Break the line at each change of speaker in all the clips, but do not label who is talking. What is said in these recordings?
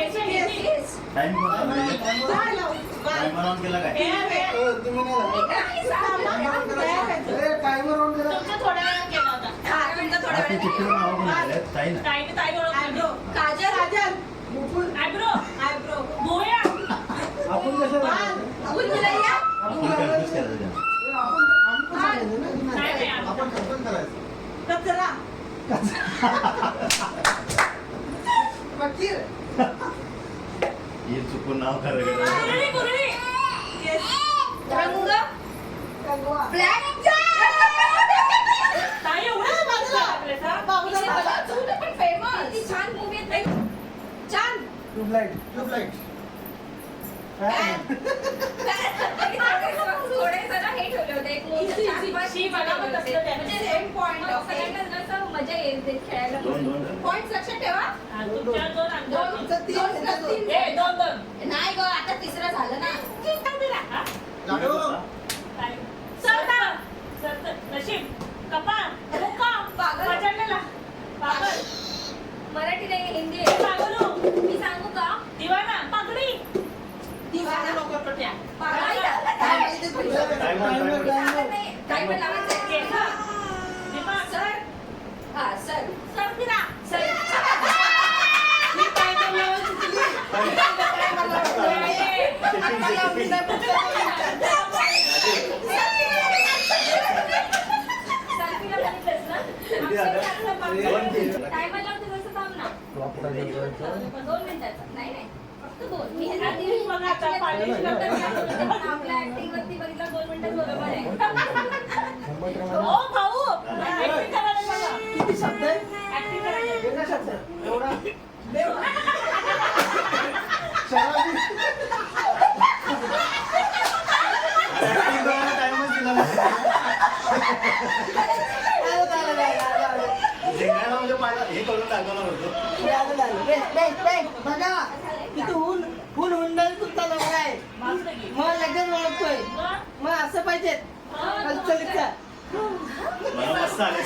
Time timer on केला काय
timer on केला
थोड्या वेळात केला होता
चित्र नाव पण आले ताई ना
काजल आयब्रो गोया
आपण कसं
आपण कन्फ्यूज केलं
आपण कसं करायचं
कचरा
फकीर
हे चुकून नाव खरं केलं
रंग ब्लॅक ताई एवढं पण फेमस छान मूवी आहे छान
ट्यूबलाइट ट्यूबलाइट
थोडे जरा हे ठेवले होते एक मजा येते खेळायला पॉइंट लक्षात ठेवा नाही ग आता तिसरं झालं ना
नशीब कपाळ
मराठी नाही हिंदी
पागलो
मी सांगू का
दिवाना पागडी
दिवाना
लोकपट्या
टाइमर लावायचा
सर
हा सर
सर फिरा सर
टाइमर लावते कसं काम ना 2 मिनिटाचा नाही फक्त 2 मी आपल्या ऍक्टिंग वरती बघितलं 2 मिनिटात बरोबर आहे
ओ भाऊ ऍक्टिंग करायला बघा
किती शब्द आहे
ऍक्टिंग करायला
एका शब्द एवढा शराबी
टाइमच दिला जिंकण्याला म्हणजे माझा हे करून दाखवणार होतो
बघा किती हुन हुंडल तुमचा नवरा आहे मग लगेच ओळखतोय मग असं पाहिजे
मला मस्त आले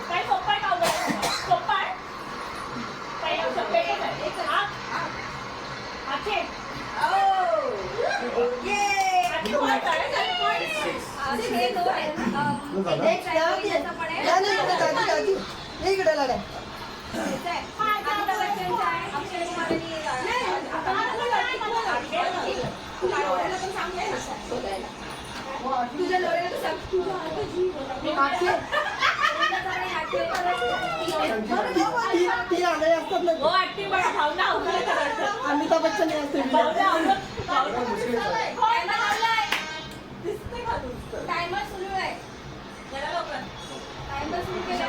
काय सोपा आहे का सोपा आहे काय सोपे आखे
हे 2 आहेत
इकडे लढाय
अमिताभ बच्चनचा आहे अक्षय कुमार तुझ्या लोळ्याला तर सांग
ती आले असतात ना
हो ऍक्टिंग बघा भावना अवघड करायचं
अमिताभ बच्चन असते
भावना अवघड
टायमर सुरू आहे
जरा लवकर
टायमर सुरू केला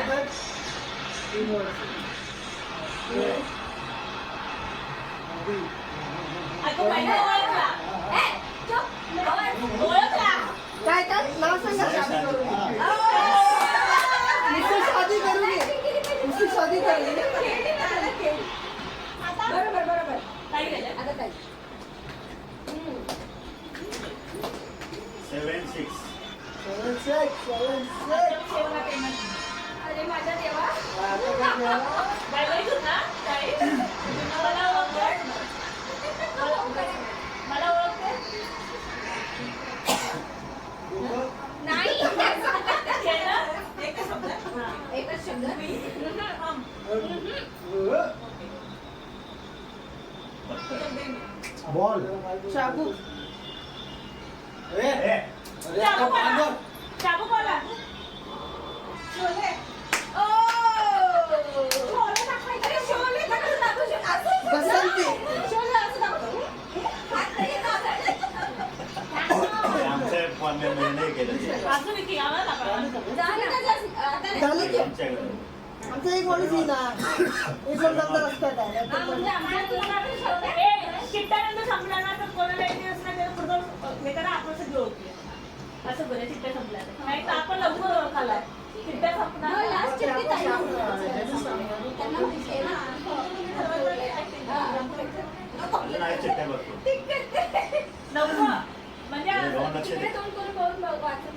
ऐकू पाहिजे ओळखला ओळखला
काय काय नाव सांगा मुझसे शादी करूंगी मुझसे शादी करूंगी
बरोबर
काय केलं
आता काय
7 6
अरे माझ्या देवा
बाय बाय ना काय मला ओळखते मला ओळखते
नाही
केलं एकच शब्द
एकच शब्द
बॉल चाकू
चाबू बोला शोले शोले टाकायचं शोले
बसंती
आमच्या पॉन्ने नाही केलं
अजून की आम्हाला
झालं की
आमच्याकडे
आमचा एक माणूस आहे ना एक नंतर असतात
चिट्ट्यानंतर संपला ना तर कोणाला एक दिवस नाही त्याला पुढं हे करा आपण सगळं ओळखूया असं बरं चिट्ट्या संपल्या नाही तर आपण लवकर ओळखाला चिट्ट्या संपणार
नाही चिट्ट्या बघतो
लवकर म्हणजे
तिकडे तोंड करून बघून बघू आता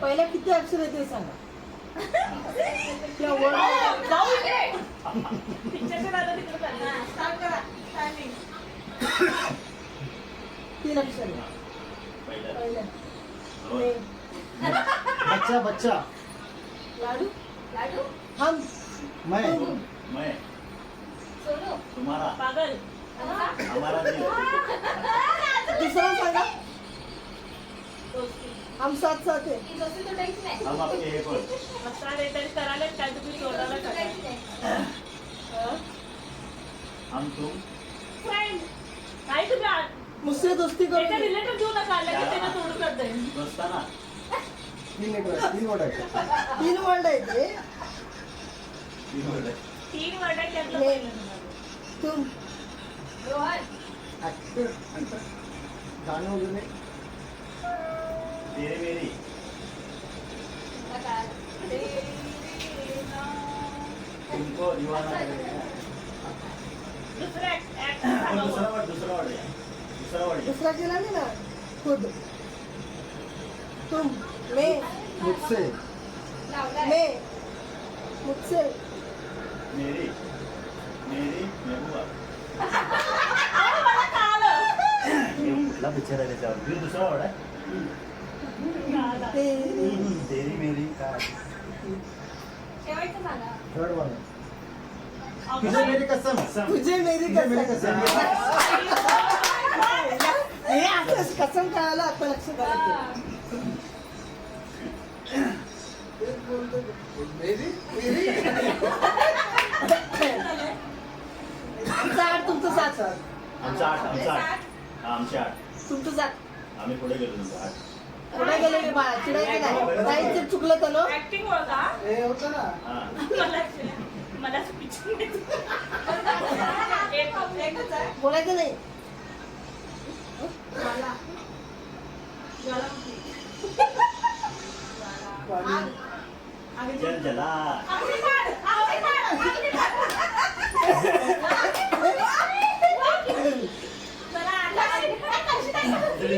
पहिला किती अक्षर येते सांगा त्या वर-
जाऊ इकडे. पिक्चरच्या दादा तिकडे चालले.
स्टार्ट करा.
Timing.
3 अक्षर
पहिलं.
पहिलं
दोन.
मे.
बच्चा बच्चा
लाडू
लाडू
हम
मैं
तुम
मैं
सोनू
तुम्हारा
पागल.
हमारा दिल
दुसरा सांगा
दोस्ती.
हम साथ साथ है
ती दोस्ती तुटायची नाही
हम आपके हे पण
असं रे तरी करायला काय तुम्ही तोडायला
तुटायची नाही
हम तुम
फ्रेंड काय तुम्ही
मुझसे दोस्ती
त्याच्या
करो
रिलेटिव्ह देऊ नका आलं की त्याला तोडून करत जाईल.
दोस्ताना
3 वर्ड आहे
3 वर्ड आहेत ते
3 वर्ड आहे.
3 वर्ड आहेत त्यातलं
मे.
पहिलं तुम्हाला.
तुम
रोहन
ऍक्टर गाणं वगैरे
तेरी मेरी
नकार
तुमको दीवाना करेगा.
दुसरं ऍक्ट
आपण दुसरा वर्ड दुसरा वर्ड आहे. दुसरा वर्ड आहे.
दूसरा केला नहीं ना खुद तुम मैं
मुझसे
लावलाय
मैं मुझसे
मेरी मेरी महबूबा
मला कळालं.
हे कुठला पिक्चर आहे त्याच्यावर हे दुसरा वर्ड आहे.
तेरी
तेरी मेरी काय
शेवटचं सांगा
थर्ड वन
अगं
तुझे मेरी कसम
तुझे मेरी
तुझे मेरी
कसम
कसम
हे असं कसम कळालं आता लक्ष करा
मेरी मेरी
आमचं 8 तुमचं 7
आमचा 8 आमचा 8 आमचे 8
तुमचं 7
आम्ही पुढे गेलो तुमचा 8
पुढे गेले मी बाळा चिडायचं नाही जायचं चुकलं तर नो
ऍक्टिंग ओळखा.
हे होतं ना
मला मला स्पीच एकच आहे.
बोलायचं नाही
मला गरम टी. आगी
जल जला
आगी काढ, आगी काढ, आगी काढ. चला, आता कशी नाही.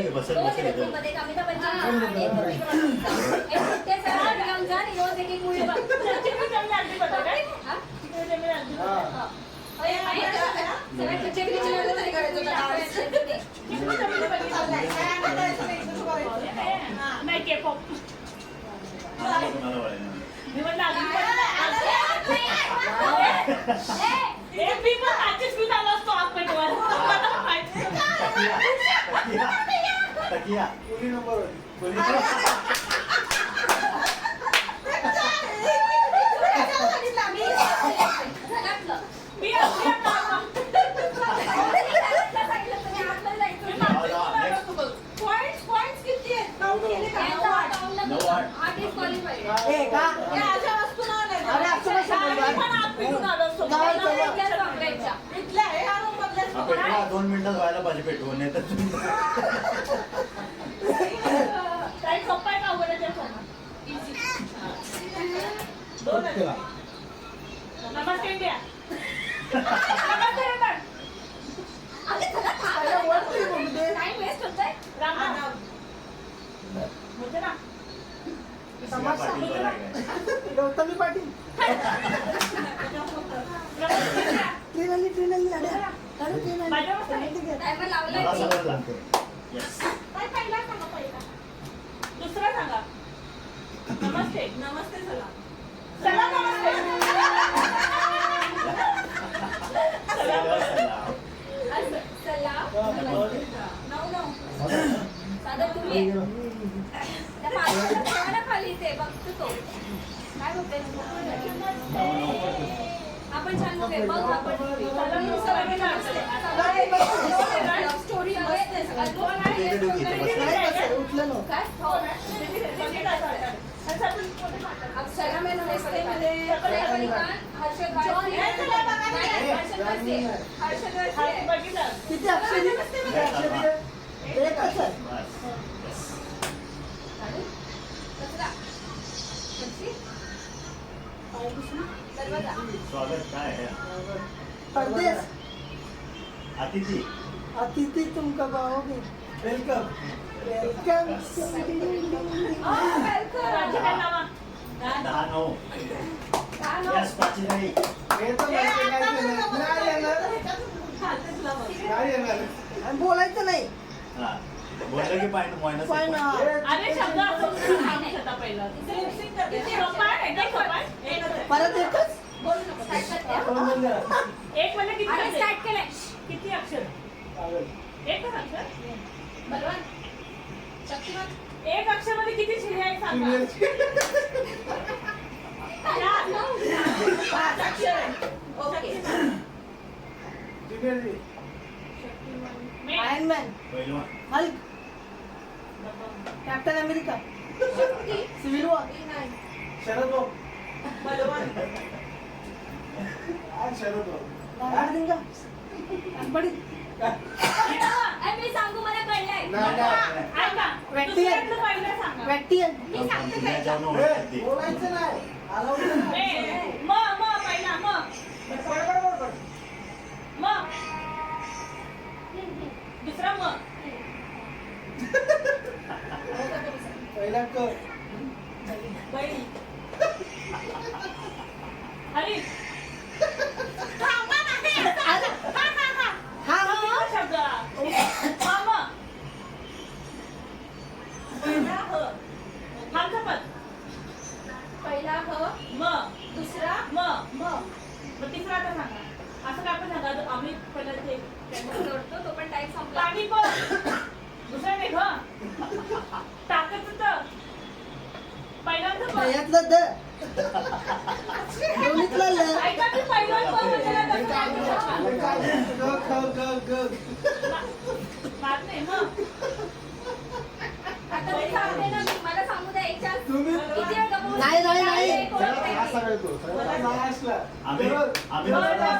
बसल
रोज
बसल
एक
इथं.
मध्ये एक अमिताभ बच्चन आणि एक कपिल शर्मा. एक सुट्टे सर घेऊन जा आणि रोज एक एक मूवी बघ.
चिकन जमी आणली पडतं काय?
हा?
चिकन जमी आणली
हा.
पडतं.
अरे, माहिती आहे का? सगळ्या पिक्चर बिक्चर तरी करायचं होतं डान्स.
चिकन जमी नाही K-pop.
तुम्हाला वळेल.
मी म्हटलं अजून पण- ए, मी पण आजचीच घेऊन आलो असतो आतपेटवर. मला माहिती.
तकिया
कोणी नंबर
कोणी
झगडलं.
मी असली आता. Points किती आहेत? काउंट केले का?
हा disqualified.
हे का
हे अशा वस्तू नाही आल्या.
अरे असं कसं
आम्ही
बोलणार?
पण आत पेटून आलो असतो.
काय
मला
केलं?
इथल्याच वापरायच्या. इथल्या, हे आणून बदलायचं.
हा, पेटवा 2 मिनिटात व्हायला पाहिजे पेटवून नाही तर
काही सोपं आहे का अवघड आहे ते सांगा. दोन आहेत.
केला
नमस्ते इंडिया. नमस्ते इंडिया.
अरे चला
अरे वरती बोलते
टाइम वेस्ट होतोय.
राम राम. होते ना.
तमाशा.
पाटील बरं आहे काय?
गौतमी पाटील ट्रेन आली लाड्या लाडू ट्रेन आली
माझ्या मस्त आहे.
टायमर लावलाय
मला
मी.
सगळं लागतं. Yes.
काय पहिला सांगा पहिला. दुसरा सांगा. नमस्ते. नमस्ते सलाम. सलाम नमस्ते.
असं, चला. नऊ. साधं तुम्ही त्या माणसाला ठेवा ना खाली ते बघतो तो काय बघते आपण छान बघूया बघ आपण स्टोरी
उठलं ना
काय अक्षरा मेनन हर्षद
बघितलं.
किती अक्षरी एकच आहे
स्वागत काय आहे
परदेश
अतिथी
अतिथि तुम कब आओगे
वेलकम
वेलकम
राज्य काय नाव?
10-9.
दहा नऊ.
Yes, प्राचीताई.
हे तर
ए,
माहिती
आता
नाही,
नको,
नाही येणार.
चालते तुला बघ.
नाही येणार.
आणि बोलायचं नाही
हा. बोललं की point minus
पण
एक.
अरे शब्द असं सांगू शकता पहिला सोपा आहे, एकदम सोपा आहे. एकच आहे.
परत एकच
बोलू नको. Start करते, हा.
तोंड बंद करा.
एक म्हणजे किती
आणि
अक्षर?
स्टार्ट केलंय.
किती अक्षर?
चालेल.
एकच अक्षर?
बलवान. शक्तिमान.
एक अक्षर मध्ये किती शिळे आहे सांगा?
सिनियरची.
चार.
नऊ.
5 अक्षर आहे.
ओके.
सिनियरची.
मे.
आयर्न मॅन
पहिलं.
हल्क कॅप्टन अमेरिका
शक्ती.
सिव्हिल वॉर
नाही.
शरद भाऊ.
बलवान.
आज शरद भाऊ.
दांडिंगा अंबडी
अरे मी सांगू मला कळलंय.
नाही, नाही.
ऐका. दुसऱ्यातलं पहिलं सांगा.
वॅक्टियन
मी सांगते
तुला
पहिलं.
जाऊन
हे,
ओळखतात ते.
बोलायचं नाही. allowed नाही.
ए, म पहिला म.
बडबड.
म. दुसरा म.
पहिला क.
बैल. हरी.
हा
पहिला शब्द. म. पहिला ह. खालचा पद.
पहिला ह.
म.
दुसरा
म.
म.
मग तिसरा आता सांगा. असं काय पण सांगा आम्ही पहिला ते
जोडतो तो पण टाईम संपला.
पाणी पण. दुसरा नाही घ. टाकायचं तर. पहिल्यांदा पण.
यातलं द दोन्हीतलं ल
ऐका की पहिलं प म्हणजे
हे
कसं
काय
काय
हे काय ग ख ग ग.
मार नाही मग.
आता मी सांगते ना, मी मला सांगू द्या एक चान्स.
तुम्ही
किती वेळ गमावून?
नाही, नाही, नाही.
एक
चला,
ओळख
हा
पाहिजे.
सगळं तो. सगळं महाराष्ट्र.
आम्ही
बरोबर.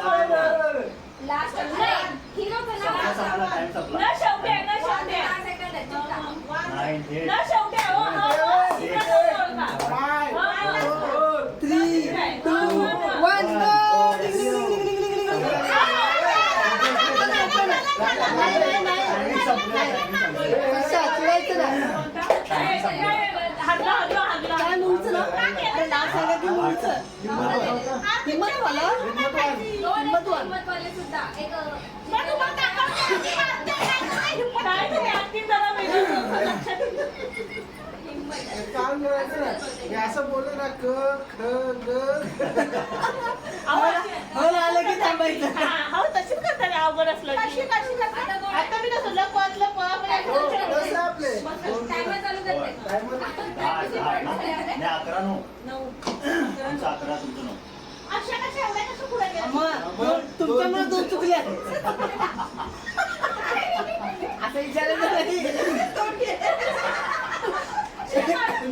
बरोबर.
लास्ट नाही हिरोचं नाव
संपला, संपला,
सांगा.
time संपला.
न शेवटे न शेवटे.
10 सेकंद आहेत, चुकता.
9, 8.
न शेवटे हो हो हो. इकडं ओळखा.
Five,
हा.
four,
3 2 1
हल्ला हल्ला हल्ला.
काय मुलचं ना अरे नाव सांगा की मुलचं हिम्मतवाला
हिम्मतवाले सुद्धा एक
काय तुम्ही acting जरा वेगळं करा. लक्षात ठेवा.
हिम्मत.
एक काम करायचं ना. हे असं बोललं ना क ख ग.
आवाज
हो आलं की थांबायचं
हो तशीच करता रे अवघड असलं की.
आता बोल.
आता मी कसं लपवतलं
हो, कसं आपले.
टायमर चालू करते.
टायमर.
10, ना? नाही, 11, 9.
9.
तुमचं 11, तुमचं 9.
अशा कशा एवढ्या कसं पुढे गेलं?
मग तुमच्यामुळे दोन चुकल्या असं विचारायचं नाही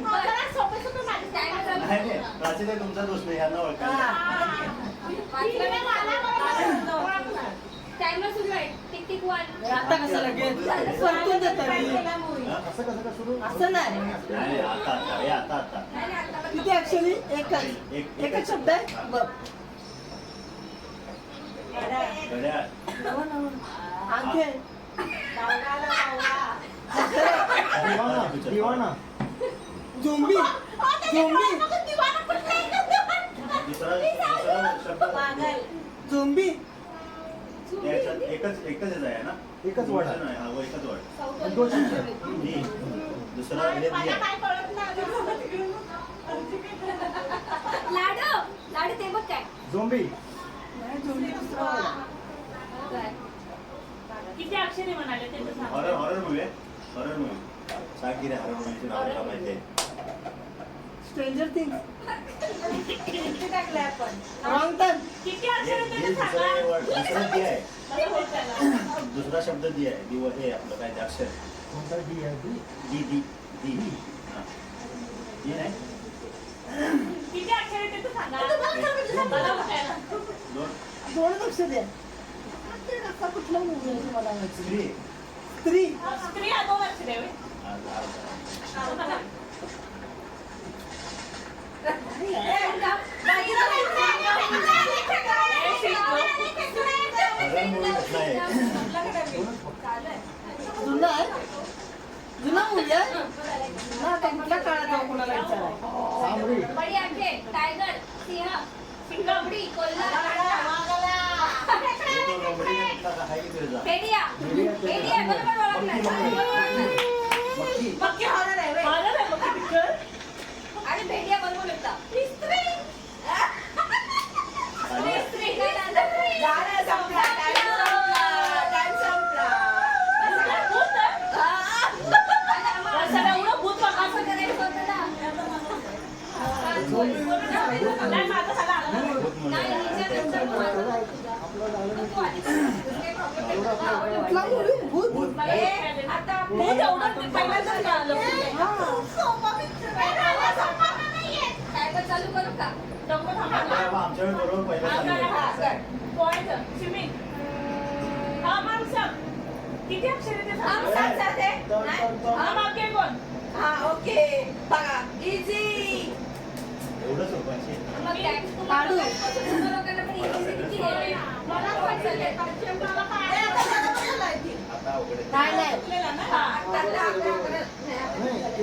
मला सोपं सोपं माहिती आहे.
टायमर चालू.
नाही, नाही. प्राचीताई, तुमचा दोष नाही. ह्यांना ओळखायचं.
टायमर सुरू आहे. Tick tick 1.
आता कसं लगेच परतून देतात
हा?
असं कसं का सुरू.
असं नाही
नाही, आता, आता. हे आता.
नाही आता पण
किती ऍक्च्युली एकच शब्द आहे बघ
घड्याळ.
आंखे
दिवाना दिवाना.
झोंबी झोंबी
दुसरा शब्द.
झोंबी
याच्यात एकच हेच आहे ना?
एकच word आहे.
नाही, हा, हो, एकच word.
आणि दोन शब्द.
दी. दुसरा हे दी आहे.
लाडू लाडू ते बघ काय.
झोंबी.
नाही झोंबी दुसरा वाला.
काय?
किती अक्षरे म्हणाले ते तर सांगा.
हॉरर मूवी आहे. Horror movie. सांग की रे, हॉरर मूवीची नावं तुला माहिती आहे.
स्ट्रेंजर थिंग्स
टाकले आपण.
रॉंग टर्न
किती
हे
अक्षरे
हे
ते तर
दुसरं
सांगा.
word, दुसरं दी आहे.
मला बोलता येणार.
दुसरा शब्द दी आहे. दी हे आपलं काय ते अक्षर.
कोणता डी आहे डी.
दी. हा. दी नाही?
किती अक्षरे ते तर सांगा. मला बोलता येणार.
2.
दोन लक्ष द्या असा कुठला मूवी आहे तुम्हाला माहिती?
स्त्री.
स्त्री
स्त्री हा 2 अक्षरे होय.
अर्धा.
जुना आहे जुना मूवी आहे ना, आता कुठल्या काळात जाऊ कोणाला विचारायचं.
सामरी.
बडी आखे टायगर सिंह सिंगबडी कोल्हा
तो लोमडी का कुठला का आहे की तुझा?
भेडिया भेडिया बरोबर ओळखलं.
मक्की.
पक्की हॉरर आहे व्हय.
हॉरर आहे बघ पिक्चर.
आणि भेडिया बरोबर होता
चालेल.
गाणं संपला, time संपला.
भूत आहे? सगळं एवढं भूत बघा.
असं करायचं होतं ना.
नाही, माझं सगळं आलं ना.
भूत म्हणलं.
नाही, हिच्यानंतर माझं झालं तुझा. तू आधी काही प्रॉब्लेम
कुठला मूवी? भूत.
भूत.
आता
भूत एवढं पहिल्यांदाच कळालं.
टायगर चालू करू का?
डोकं थांबा.
आता आमच्याकडे बरोबर पहिलं चाललंय.
पोहायचं, स्विमिंग. हा, मग सांग. किती अक्षर आहे ते सांग.
हम साथ साथ है. नाही?
हा, मागे कोण?
हा, ओके. बघा, इझी.
एवढं सोपं आहे.
मग काय?
काढू.
तुम्हाला लोकांना पण इथे किती आहे? मला पण चालेल.
आता अवघड आहे.
नाही नाही
आपल्याला ना? हा.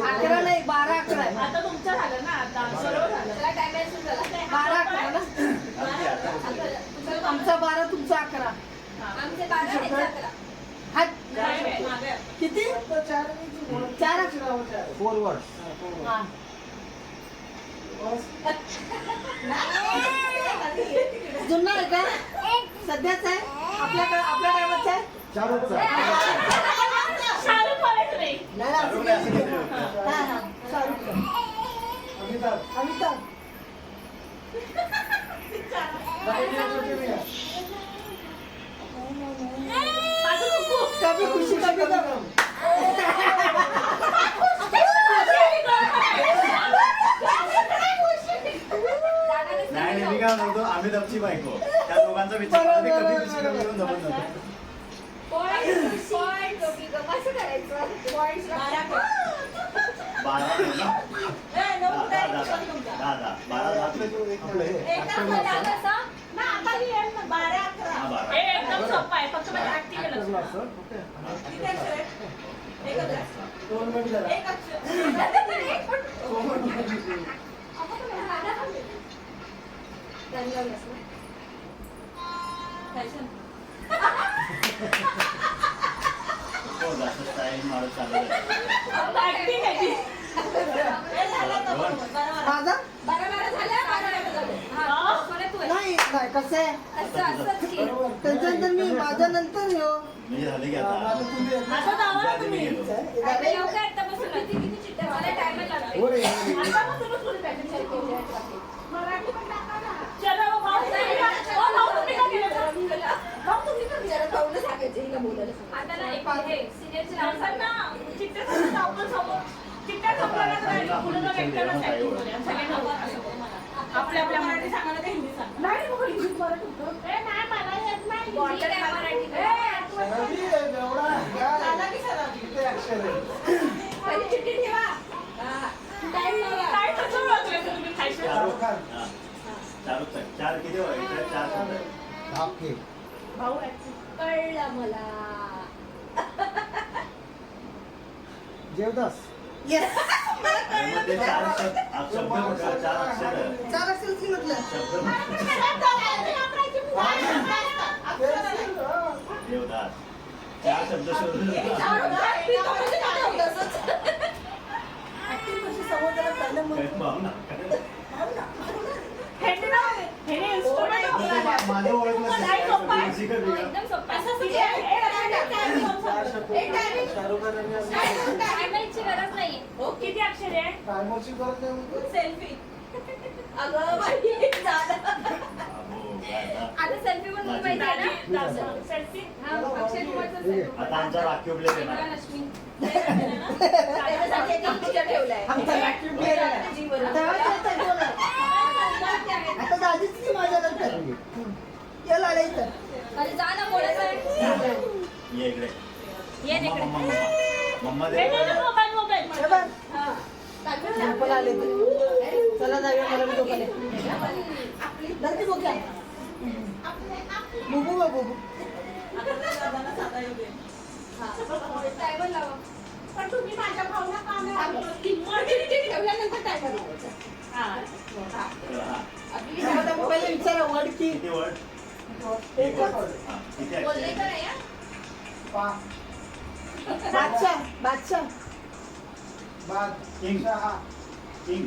11 नाही 12-11 आहे.
आता तुमचं झालं ना, आता बरोबर झालं.
त्याला टाइम आहे सुरू झाला.
12-11 ना. आमचा 12 तुमचा 11.
आमचे 12 ह्याचे 11.
हा
नाही, नाही, मागे.
किती? चार अक्षर.
Forward.
हा. जुना आहे का? सध्याच आहे? आपल्या टायमाच आहे?
चारूच आहे.
शाहरुख खान नाही.
नाही,
शाहरुख नाही असं किती होतं?
हा, हा. शाहरुख खान.
अमिताभ.
अमिताभ.
माझं कुकू.
कभी खुशी कभी गम.
नाही नाही, मी काय म्हणतो अमिताभची बायको त्या दोघांचा विचार केला ते कधी दुसरीकडे येऊन जमत नव्हतं.
पॉइंट टोपी गम असं करायचं. पॉइंट्स
12 नाही ना? 10. 12
आपलं हे.
हा, 12.
हे एकदम सोपं आहे, फक्त माझ्या acting आहे
Actor ला
लक्षात.
असं, ओके.
दोन मिनिट जरा.
हो, जास्त स्टाईल मारत चालू आहे.
Acting आहे ती.
माझा? नाही नाही कसं आहे त्याच्यानंतर मी माझ्या नंतर येऊ.
म्हणजे झाले की आता
आता तुम्ही
असं जावं ना तुम्ही.
वर ये.
आता मग तुम्ही सुरू करा. चला, मग भाऊ तुम्ही का- ओ, भाऊ तुम्ही का गेले? भाऊ तुम्ही का गेले?
आता ना एक हे सिनियरचे नाव
नंतर ना, चिठ्ठ्या समोर जाऊन समोर. चिठ्ठ्या संपल्या ना, तर पुढे जाऊन एकट्यालाच acting करूया. सगळ्यांना असं करू मला. आपल्या मराठी सांगा ना, ते हिंदी सांग. नाही, मग इंग्लिश मराठी होतं. नाही, मला येत नाही.
बॉर्डर आहे मराठी.
सराबी आहे, एवढा काय? किती अक्षर आहे?
पहिली चिठ्ठी ठेवा.
काय कसं ओळखलं तुम्ही खायचं?
शाहरुख खान.
हा. शाहरुख खान. 4 किती हो? इकडे 4 शब्द आहेत.
धापके.
भाऊ acting.
कळलं मला.
देवदास.
येस
आणि मग ते 4 शब्द म्हटलं, 4 अक्षर.
4 असेल की म्हटलं.
शब्द म्हटलं. देवदास. 4 शब्द शोधून
Acting कशी समोरच्याला कळलं म्हणून.
भावना.
ह्याने ना, ह्याने instrument वापरला.
माझं ओळखलं
नाही, सोपं आहे.
नाही.
हो, एकदम सोपं आहे.
असं किती आहे?
चार शब्द. शाहरुख खान यांनी असं-
टायमरची गरज नाहीये.
हो, किती अक्षर आहे?
टायमरची गरज नाही म्हणतो.
सेल्फी.
बाबो, काय आता?
आता सेल्फी पण म्हणून माहिती आहे ना?
सेल्फी.
हा, अक्षय कुमारचा selfie.
आता आमचा राखीव प्लेट आहे ना.
लक्ष्मी.
आमचा vacuum cleaner आहे. तेव्हा ते बोला. आता दाजीच की माझ्या नंतर. ये लढायचं.
अरे जा ना बोलायचं आहे.
ये इकडे.
ये ना
मम्मा,
इकडे.
मम्मा, मम्मा
हे
दे.
बघ, मोबाईल.
हे बघ. झोपायला आले ते. चला जाऊया मला मी झोपायला. धरती बोक्या. बुबू बघ बुबू.
टायमर लावा.
पण तुम्ही माझ्या भावना का नाही आठवत? किंमत
ठेवल्यानंतर काय करायचं?
हा.
हा.
आपली आता मोबाईल विचारा वर्ड की
किती वर्ड?
एकच.
हा. किती
बोलले
अक्षर?
तर नाही हा?
पा
बादशाह बादशाह
किंग.
बादशाह.
किंग.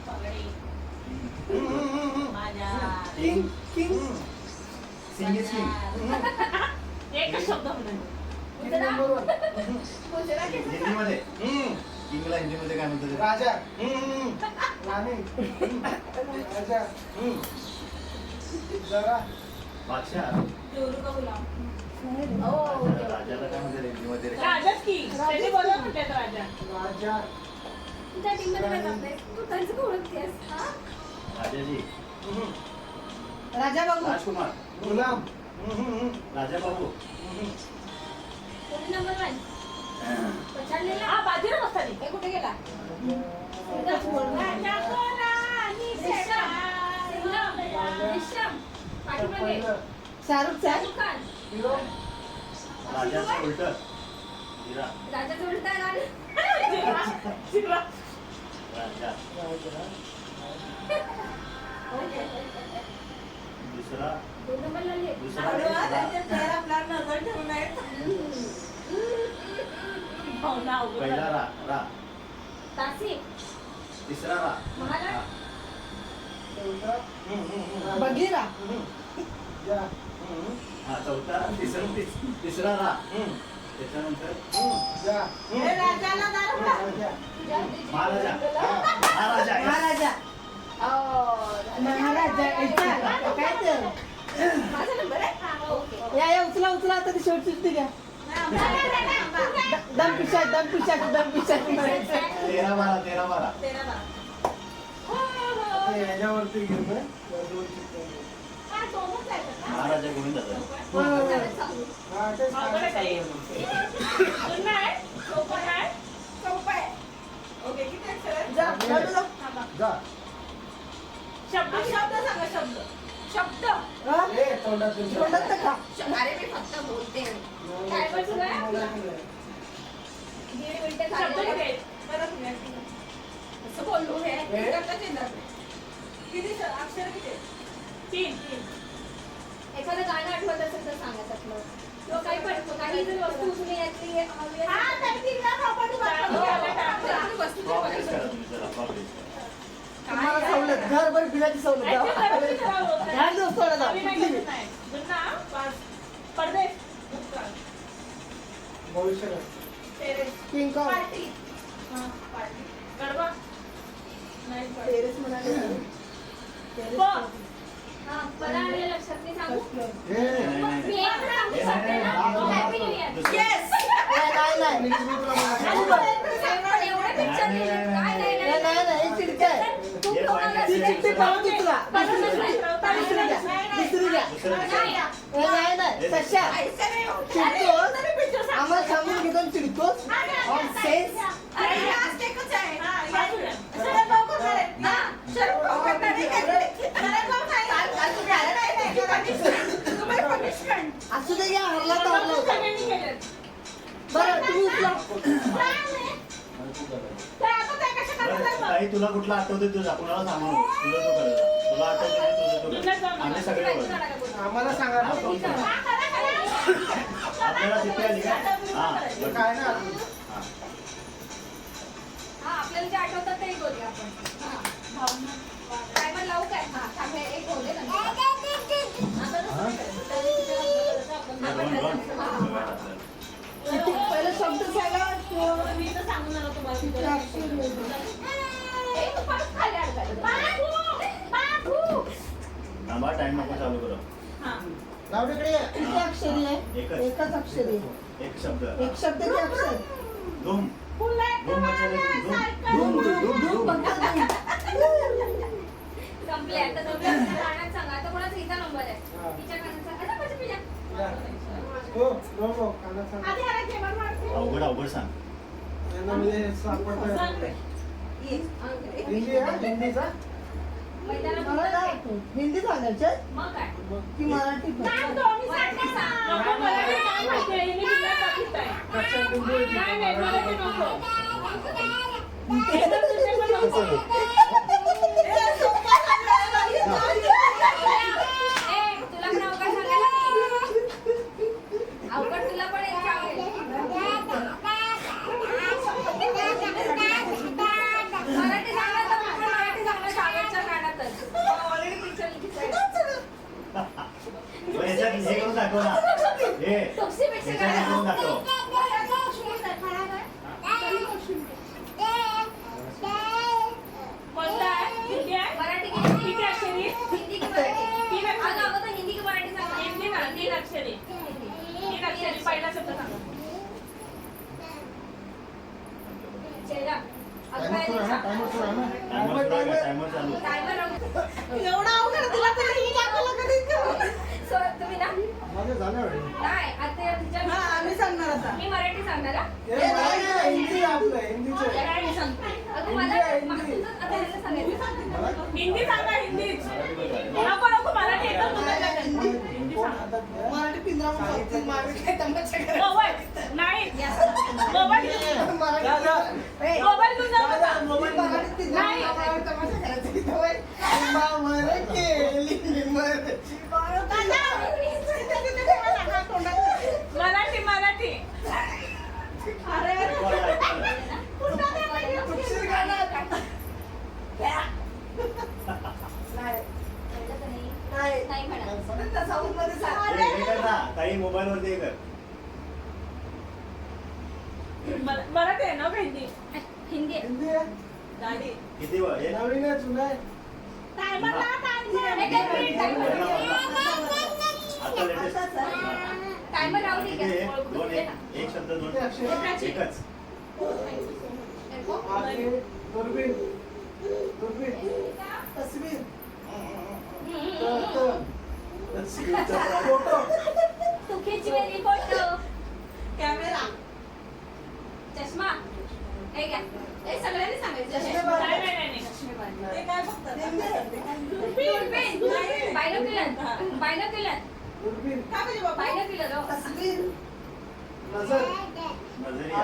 पगडी. माझ्या.
King king
Singh is king.
एकच शब्द म्हणून.
गुजरात. गुजराती
हिंदीमध्ये किंगला हिंदीमध्ये काय म्हणतात?
राजा. राणी. राजा. जरा
बादशाह.
जोरू का गुलाम.
राजाला काय म्हणतात हिंदीमध्ये रे?
राजाच की. त्यांनी बरोबर म्हटलं राजा.
राजा.
तुझ्या टीम मध्ये काय करतेस? तू त्यांचं का ओळखतेस? हा?
राजाजी.
राजा बाबू
राजकुमार.
गुलाम.
राजा बाबू.
कोणी नंबर 1? पछाडलेला.
हा बाजीराव मस्तानी.
हे कुठे गेला?
एकच word.
राजा कोणा आणि सेना.
विश्राम. पाठीमागे.
पहिलं.
शाहरुख
शाहरुख
खान
खान.
हिरो.
राजाचं उलट. हिरा.
राजाचं उलटा गाणं.
शिकला.
राजा.
राजा.
दुसरा.
2 नंबरला लिह.
दुसरा.
भावना अवघड
पहिला
झाली.
रा. रा.
तासी.
तिसरा रा.
महाराज.
हा.
चौथा.
बघीरा
जा.
हा चौथा. तिसरा रा. त्याच्यानंतर
जा.
राजा
महाराजा. महाराजा.
महाराजा महाराजा ऐका काय तर
माझा नंबर आहे? हा, ओके.
या उचला उचला आता ती शेवटची ती घ्या दम पिशाच दम पिशाच दम पिशाच
13 12. 13 12.
13 बारा.
ते ह्याच्यावरती घेऊन ये. दोन चित्र.
हा, दोनच आहेत ना.
महाराजा गोविंदाचा.
चालेल, चालेल.
हा, तेच
अवघड आहे ताई.
सांगायचं.
पुन्हा आहे. सोपं आहे. सोपं आहे. ओके, किती अक्षर आहेत?
जा लाडू जा.
थांबा.
जा.
शब्द सांगा शब्द. शब्द.
हा?
ए, तोंडातून जा.
तोंडात तर खा
अरे मी फक्त बोलते.
काय बसलं आहे?
दीड मिनिटं
शब्द
झाले.
किती आहेत? परत नाही.
असं बोललो हे.
ए?
किती अक्षर किती आहेत? 3.
एखादं गाणं आठवत असेल तर सांगा त्यातलं. किंवा काही जर वस्तू तुम्ही यातली हवी असेल तर वस्तू तरी
Progress
बघा.
करा तुम्ही जरा, progress करा.
तुम्हाला सवलत घरभर बिलाची सवलत ध्यान दिवस थोडा जा कुठली
परदेश.
भविष्य.
King Kong
party.
गडबा. नाही पडत.
टेरेस म्हणाले
ब.
हा, मला आलेलं लक्षात नाही सांगू.
हे.
मी एक सांगू शकते ना. Happy New Year.
नाही
मी तुला
आणि पण एवढे picture लिहिले. काय नाही, नाही.
नाही चिडके
तू कोणाला
ती चिठ्ठी पाहून दुसरा
दुसरी
घ्या दुसरी घ्या
नाही.
नाही सश्या चिडतोस आम्हाला सांगून घेतो आणि चिडतोस ऑन सेन्स असू दे घ्या हरला तर हरला होता बरं तुम्ही उचला
ताई तुला कुठला आठवते तुझा कुणाला सांगू नको. तुझं तू करायचं. तुला आठवते तुझं तू कर. आम्ही सगळे ओळखतो.
आम्हाला सांगा ना.
कोण सांगणार? आपल्याला तिथे आली का? हा बरं.
काय ना.
हा.
हा, आपल्याला जे आठवतात ते बोलूया आपण. हा. काय पण लावू काय? हा, थांब, हे एक बोलले ना.
पहिलं शब्द सांगा किंवा
मी तर सांगून आलो तुम्हाला
किती अक्षर आहे?
ए, तू परत खाली अडकायला. बाबू!
थांबा टाइम नको चालू करू.
हा.
लाव तिकडे ये.
किती अक्षरी आहे
एकच.
एकच अक्षरी आहे
एक शब्द.
एक शब्द किती अक्षर
धूम. धूम मचाले. धूम.
धूम बघा धूम.
संपले. आता दोघं गाण्यात सांगा. आता कोणाचा हिचा नंबर आहे? तिच्या गाण्यात सांगा. आता माझ्या पिल्या.
हो, हो, कानात सांग.
आधी ह्याला जेवण वाढते.
अवघड अवघड सांग.
यांना म्हणजे सापडतं.
सांग रे.
हिंदी आहे? हिंदीचा?
मैदानात
मला
उतरते.
काय हिंदी सांगायचं
मग काय?
की मराठी पण
नाही, दोन्ही सांगते ना. नको, मला नाही माहिती आहे. मी जिल्ह्यात बाकीच आहे.
लक्षात ठेव. लिंबू आहे
नाही नाही
तिथं.
मला ते नको एकदम तुझे पण नको.
तुला पण अवकाश सांगायला नाही. अवकाश तुला पण एक सांगेल. मराठी सांगा तर मग मराठी सांगा शाळेच्या गाण्यातच. ऑलरेडी पिक्चर
मग याच्यात हे करून दाखव ना हे
टोक्सीपेक्षा
याच्यात हे करून दाखव
कोणता आहे? हिंदी आहे?
मराठी की
किती अक्षरी?
हिंदी की मराठी?
तीन अक्षरी.
अगं अगोदर हिंदी की मराठी सांगा.
हिंदी ना, तीन अक्षरी. तीन अक्षरी. पहिला शब्द सांगा.
चेहरा.
टायमर सुरू आहे ना, टायमर सुरू आहे ना.
टायमर चालू
टायमर लावून.
एवढा अवघड तुला तरी मी दाखवलं का नाही?
सो तुम्ही ना
माझं झालं already.
नाही आता तिच्या
आम्ही सांगणार आता.
मी मराठी सांगणार हा.
हे नाही, हिंदी आपलं हिंदीचं.
काय मी सांगते?
अगं मला तुझं आता ह्याला सांगायचं.
मला
हिंदी सांगा हिंदीच. नको नको मराठी एकदम तुझ्या हिंदी
कोण
सांगा.
हातात घ्या.
मराठी पिंजरा
सांगितलं.
मोबाईल नाही मोबाईल घेऊन-
जा, जा.
मोबाईल घेऊन जाऊ नका.
मराठी पिंजरा
नाही.
तमाशा करायचा तिथं होय. लिंबावर केली लिंबावरची बाळ.
मराठी मराठी अरे
तुझी गाणं आता. नाही नाही
नाही म्हणा.
त्या साऊथ मध्ये सांग.
हे कर ना काही मोबाईल वरती हे कर
मराठी आहे ना का हिंदी
हिंदी आहे.
हिंदी आहे.
गाडी
किती वर हे
नवीन आहे, जुनं आहे.
टायमर लावा, टायमर.
एक मिनिट, टायमर.
आता लेटेस्ट
टायमर राहू दे
किती
का?
आहे? दोन एक शब्द दोन
किती अक्षर?
एकच
आगे, दुर्बीण. दुर्बीण.
तस्वीर
फोटो.
तू खिच मेरी फोटो.
कॅमेरा
चष्मा. हे घ्या. हे सगळ्यांनी सांगायचं.
चष्मे
नाही नाही नाही ते काय बघतात?
दूरबीण. बायनोक्युलर. बायनोक्युलर.
दुर्बीण.
काय म्हणजे बाबा?
बायनोक्युलर हो.
तस्वीर
नजर.
नजरिया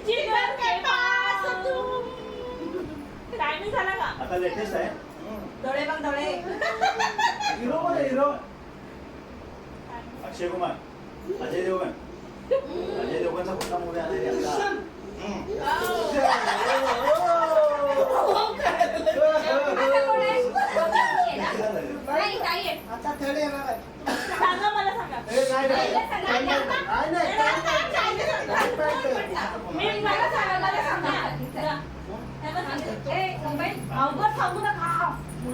जिगर के पास तुम. टायमिंग झाला का?
आता लेटेस्ट आहे
डोळे बघ डोळे.
हिरो कोण आहे, हिरो?
अक्षय कुमार अजय देवगण अजय देवगणचा कुठला मूवी आला आहे आता
आता कोण आहे? दोघांनी आहे ना? नाही, ताई आहे.
आता थर्ड येणार आहे.
सांगा मला सांगा.
हे नाही, नाही.
पहिलं सांगा.
नाही, नाही. नाही,
मी मला सांगा मला सांगा.
ए, मोबाईल.
अवघड सांगू नका.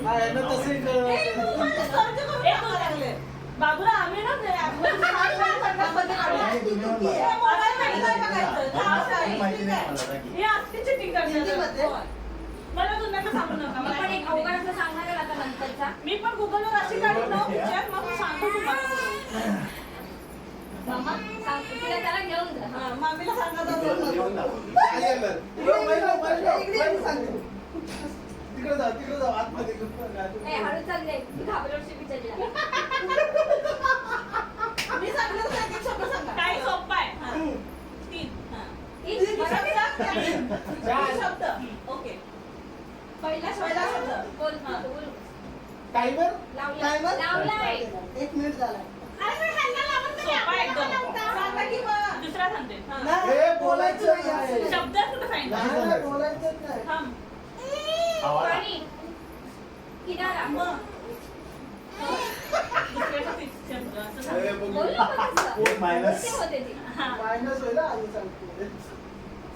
नाही, ना तसंही कळलं.
एक मिनिट. बाबूला आम्ही ना ते आपण संघामध्ये
नाही,
काढू.
दुनियावर
हे
बघा.
मोबाईल नाही काय बघायचं.
काही माहिती नाही मला बाकी.
हे असली चिटिंग
हिंदीमध्ये?
करतात. मला दुनियाला सांगू नका.
मी
मला
पण एक अवघड असं सांगणार आहे आता नंतरचा.
मी पण गुगलवर अशी काढून ना पिक्चर मग सांगतो तुम्हाला.
मामा सांग तिला त्याला घेऊन जा.
हा, मामीला सांगा
तुला
तर.
जेवण दाखव.
काय आलं?
इकडे ये, मी सांगते.
तिकडे जाऊ आतमध्ये
ए हळू चाल रे. मी घाबरवशी बिचारीला.
मी सांगलं तर एक शब्द सांगा. काय सोपं आहे. हा. तीन. हा.
तीन मराठी.
तीन शब्द. ओके. पहिला शब्द.
बोल
हा.
बोल.
टायमर.
लावलाय.
टायमर?
लावलाय.
1 मिनिट झालाय.
सोपा आहे एकदम. सांगा की मग. दुसरा सांगते. हा.
नाही,
हे बोलायचं आहे.
शब्द कुठं सांगितलं?
नाही, नाही, बोलायचंच नाही.
थांब.
आवाज
पाणी. किनारा.
मग. दुसऱ्याचा शब्द असं सांग.
हे बघ.
बोल ना कसं.
एक मायनस.
कसे होते ते?
हा.
मायनस होईल हा, आधी सांगतो.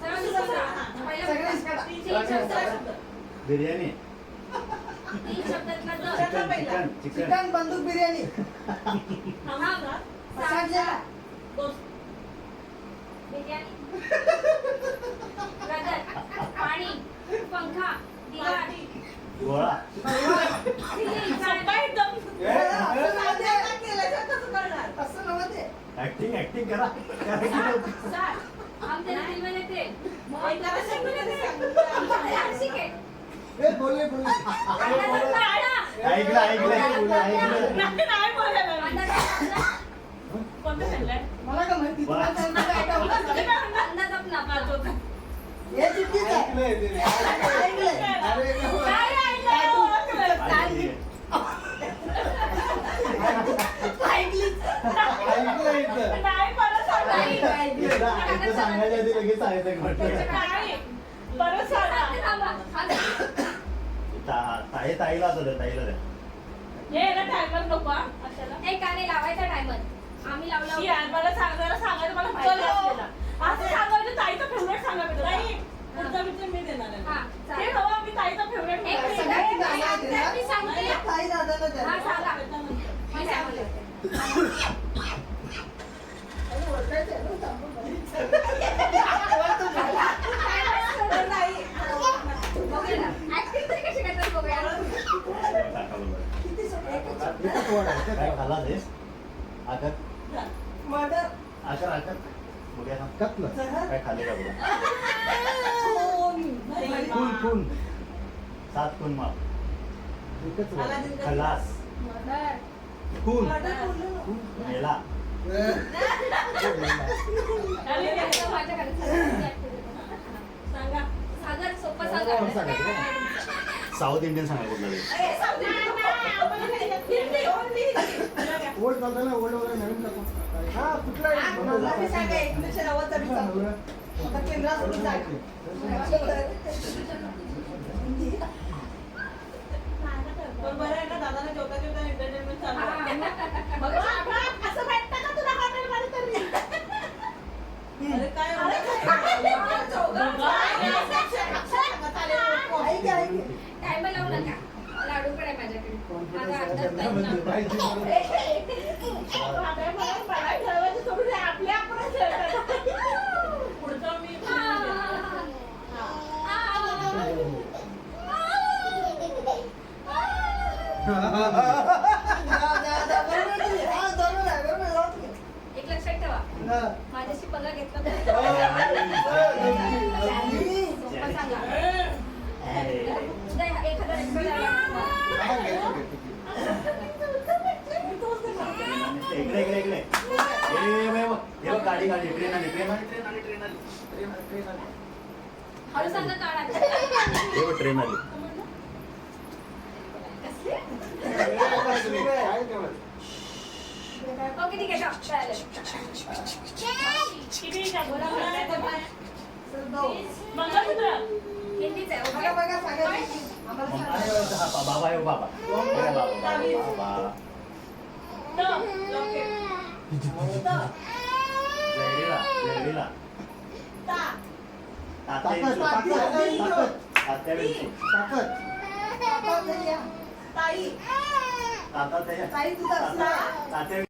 सरळ दुसरा सांग. पहिला
सगळेच काढा.
तीन शब्द.
बिर्याणी
तीन शब्दातला ज.
चिकन चिकन चिकन
चिकन बंदूक बिर्याणी
थांब ना.
सांगलेला
दोस्त.
बिर्याणी. गदर. पाणी. पंखा. दिवार.
गोळा
सिलिंग.
सोपा आहे एकदम.
हे, हे.
असं नव्हते
ऍक्टिंग ऍक्टिंग करा
सात.
आमच्या फिल्म येते.
एकाला शब्द नाही
आशिक आहे.
हे बोलले बोलले.
अंदाजातला आडा.
ऐकलं ऐकलं ऐकलं
नाही नाही बोलायला.
अंदाजातला आडा.
कोणतं सांगलंय?
मला का माहिती
वा एकदा सांगायच्या आधी लगेच सांगायचं म्हटलं
नाही परत सांगा
ताईला असं द्या ताईला द्या
हे ना टायमर नको हा, अशाला
एक गाणे लावायचा टायमर आम्ही लावला
शी यार, मला सांगायला मला माहिती असलेला. असं सांगायचं ताईचा फेवरेट सांगायचं नाही पुढचा पिक्चर मी देणार आहे
हा,
ते
चालेल.
हवा मी ताईचा फेवरेट
एक मिनिट, मी सांगते
ताई दादाला द्या.
हा सांगा मी सांगते
ओरडायचं आहे ना, थांबून
बघूया ऍक्टिंग तरी कशी करतात बघूया
टाका बरोबर. काय खाल्ला तेच आकर
मर्डर.
आकर आकर बघूया ना
जहर.
काय खाल्ले का बघा
खून.
खून खून 7 खून माप खलास खून मेला
माझ्याकडे
सांगा
सागर सोपं सांगा
साऊथ इंडियन सांगा कुठला
ओल्ड चालतं ना ओल्ड वगैरे नवीन टाकू हा कुठला
मला बी सांगा, 1990 चा बी सांगतो. आता केंद्रात सोडून सांगा.
पण बरं आहे ना दादाला जेवता जेवता एंटरटेनमेंट चालू आहे.
हा.
बघा, असं वाटतं का तुला हॉटेलमध्ये तरी? अरे काय
ऐक, ऐक.
टायमर लावू नका लाडू पण आहे माझ्याकडे माझा अंदाज नाही
मला ठरवायचं सोडून द्या, आपल्या आपणच ठरवतात. पुढचं मी
बरोबर आहे. हा, बरोबर आहे, बरोबर आहे. जाऊ दे.
एक लक्षात ठेवा
हा.
माझ्याशी पंगा घेतला
चांगली.
सोपं सांगा उद्या एखादा
इकडे इकडे इकडे हे बघ गाडी गाडी ट्रेन आली ट्रेन आली ट्रेन आली ट्रेन आली
हळू सांगा काढा
हे बघ ट्रेन आली
ओके ठीक आहे चालेल
किती बोला
चल, जाऊ.
मंगळसूत्र
हिंदीच आहे
बघा,
ओके
बघा, सांगायचं. आम्हाला सांगा.
हा बाबा आहे बाबा बाबा जयरीला जयरीला
ताई,
तात्या
ताई तुझा असला.
तात्या